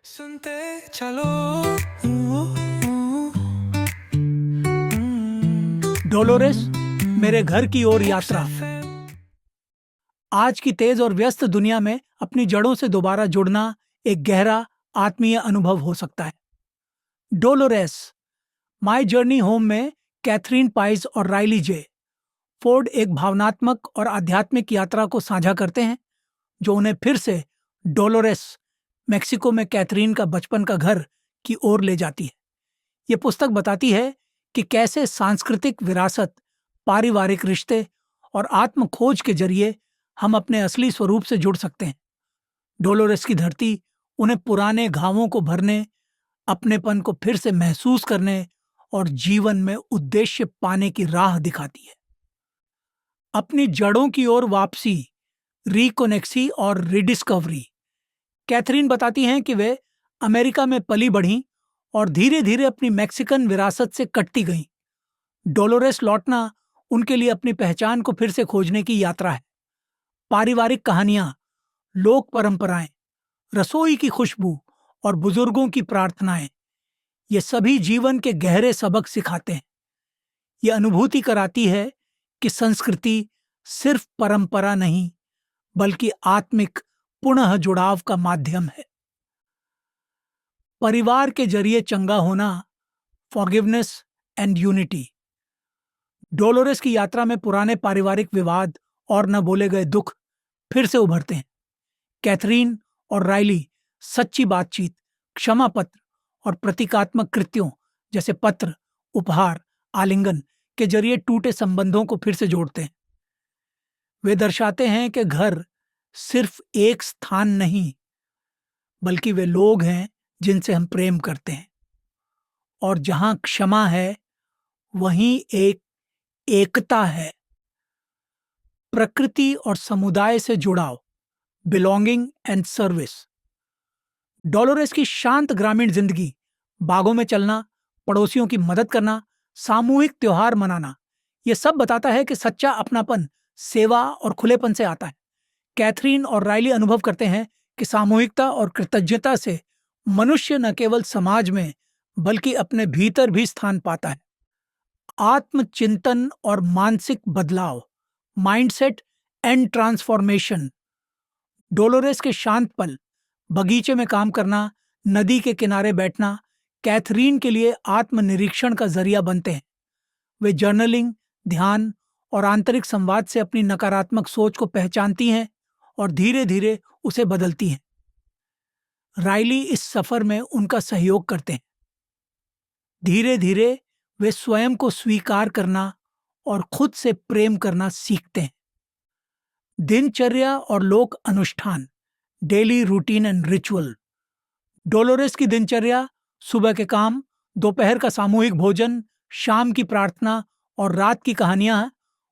सुनते चलो। डोलोरेस, मेरे घर की ओर यात्रा। आज की तेज और व्यस्त दुनिया में अपनी जड़ों से दोबारा जुड़ना एक गहरा आत्मीय अनुभव हो सकता है। डोलोरेस, माई जर्नी होम में कैथरीन पाइस और राइली जे फोर्ड एक भावनात्मक और आध्यात्मिक यात्रा को साझा करते हैं जो उन्हें फिर से डोलोरेस, मेक्सिको में कैथरीन का बचपन का घर की ओर ले जाती है। ये पुस्तक बताती है कि कैसे सांस्कृतिक विरासत, पारिवारिक रिश्ते और आत्म खोज के जरिए हम अपने असली स्वरूप से जुड़ सकते हैं। डोलोरेस की धरती उन्हें पुराने घावों को भरने, अपनेपन को फिर से महसूस करने और जीवन में उद्देश्य पाने की राह दिखाती है। अपनी जड़ों की ओर वापसी, रिकोनेक्सी और रिडिस्कवरी। कैथरीन बताती हैं कि वे अमेरिका में पली बढ़ीं और धीरे धीरे अपनी मैक्सिकन विरासत से कटती गईं। डोलोरेस लौटना उनके लिए अपनी पहचान को फिर से खोजने की यात्रा है। पारिवारिक कहानियां, लोक परंपराएं, रसोई की खुशबू और बुजुर्गों की प्रार्थनाएं, ये सभी जीवन के गहरे सबक सिखाते हैं। ये अनुभूति कराती है कि संस्कृति सिर्फ परंपरा नहीं, बल्कि आत्मिक पुनः जुड़ाव का माध्यम है। परिवार के जरिए चंगा होना, फॉरगिवनेस एंड यूनिटी। डोलोरेस की यात्रा में पुराने पारिवारिक विवाद और न बोले गए दुख फिर से उभरते हैं। कैथरीन और राइली सच्ची बातचीत, क्षमा पत्र और प्रतीकात्मक कृत्यों जैसे पत्र, उपहार, आलिंगन के जरिए टूटे संबंधों को फिर से जोड़ते हैं। वे दर्शाते हैं कि घर सिर्फ एक स्थान नहीं, बल्कि वे लोग हैं जिनसे हम प्रेम करते हैं। और जहां क्षमा है, वहीं एक एकता है। प्रकृति और समुदाय से जुड़ाव, बिलोंगिंग एंड सर्विस। डोलोरेस की शांत ग्रामीण जिंदगी, बागों में चलना, पड़ोसियों की मदद करना, सामूहिक त्योहार मनाना, यह सब बताता है कि सच्चा अपनापन सेवा और खुलेपन से आता है। कैथरीन और राइली अनुभव करते हैं कि सामूहिकता और कृतज्ञता से मनुष्य न केवल समाज में बल्कि अपने भीतर भी स्थान पाता है। आत्मचिंतन और मानसिक बदलाव, माइंडसेट एंड ट्रांसफॉर्मेशन। डोलोरेस के शांत पल, बगीचे में काम करना, नदी के किनारे बैठना, कैथरीन के लिए आत्मनिरीक्षण का जरिया बनते हैं। वे जर्नलिंग, ध्यान और आंतरिक संवाद से अपनी नकारात्मक सोच को पहचानती हैं और धीरे धीरे उसे बदलती हैं। राइली इस सफर में उनका सहयोग करते हैं। धीरे धीरे वे स्वयं को स्वीकार करना और खुद से प्रेम करना सीखते हैं। दिनचर्या और लोक अनुष्ठान, daily routine and ritual. Dolores की दिनचर्या, सुबह के काम, दोपहर का सामूहिक भोजन, शाम की प्रार्थना और रात की कहानियां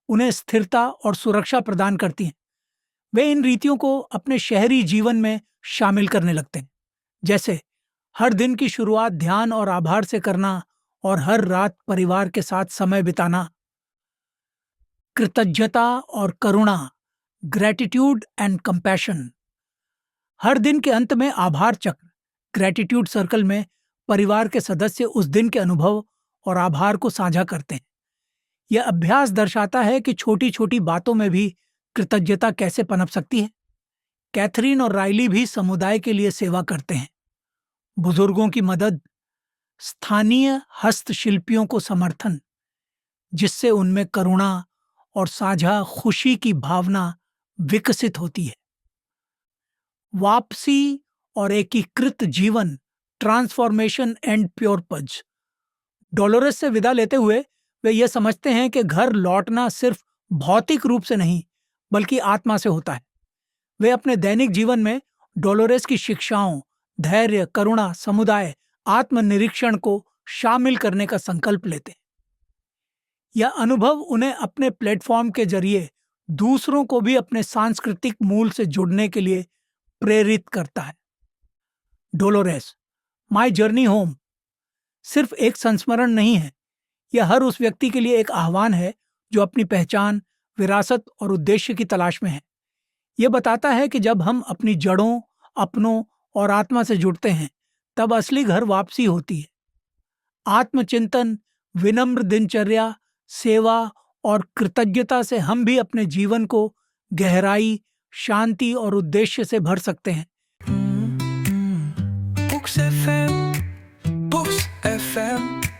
उन्हें स्थिरता और सुरक्षा प्रदान करती हैं। वे इन रीतियों को अपने शहरी जीवन में शामिल करने लगते हैं, जैसे हर दिन की शुरुआत ध्यान और आभार से करना और हर रात परिवार के साथ समय बिताना। कृतज्ञता और करुणा, ग्रेटिट्यूड एंड कंपैशन। हर दिन के अंत में आभार चक्र, ग्रेटिट्यूड सर्कल में परिवार के सदस्य उस दिन के अनुभव और आभार को साझा करते हैं। यह अभ्यास दर्शाता है कि छोटी छोटी बातों में भी कृतज्ञता कैसे पनप सकती है। कैथरीन और राइली भी समुदाय के लिए सेवा करते हैं। बुजुर्गों की मदद, स्थानीय हस्तशिल्पियों को समर्थन, जिससे उनमें करुणा और साझा खुशी की भावना विकसित होती है। वापसी और एकीकृत जीवन, ट्रांसफॉर्मेशन एंड प्योर पज। डोलोरेस से विदा लेते हुए वे यह समझते हैं कि घर लौटना सिर्फ भौतिक रूप से नहीं, बल्कि आत्मा से होता है। वे अपने दैनिक जीवन में डोलोरेस की शिक्षाओं, धैर्य, करुणा, समुदाय, आत्मनिरीक्षण को शामिल करने का संकल्प लेते हैं। यह अनुभव उन्हें अपने प्लेटफॉर्म के जरिए दूसरों को भी अपने सांस्कृतिक मूल से जुड़ने के लिए प्रेरित करता है। डोलोरेस, माई जर्नी होम सिर्फ एक संस्मरण नहीं है, यह हर उस व्यक्ति के लिए एक आह्वान है जो अपनी पहचान, विरासत और उद्देश्य की तलाश में है। यह बताता है कि जब हम अपनी जड़ों, अपनों और आत्मा से जुड़ते हैं, तब असली घर वापसी होती है। आत्मचिंतन, विनम्र दिनचर्या, सेवा और कृतज्ञता से हम भी अपने जीवन को गहराई, शांति और उद्देश्य से भर सकते हैं। Books FM, Books FM.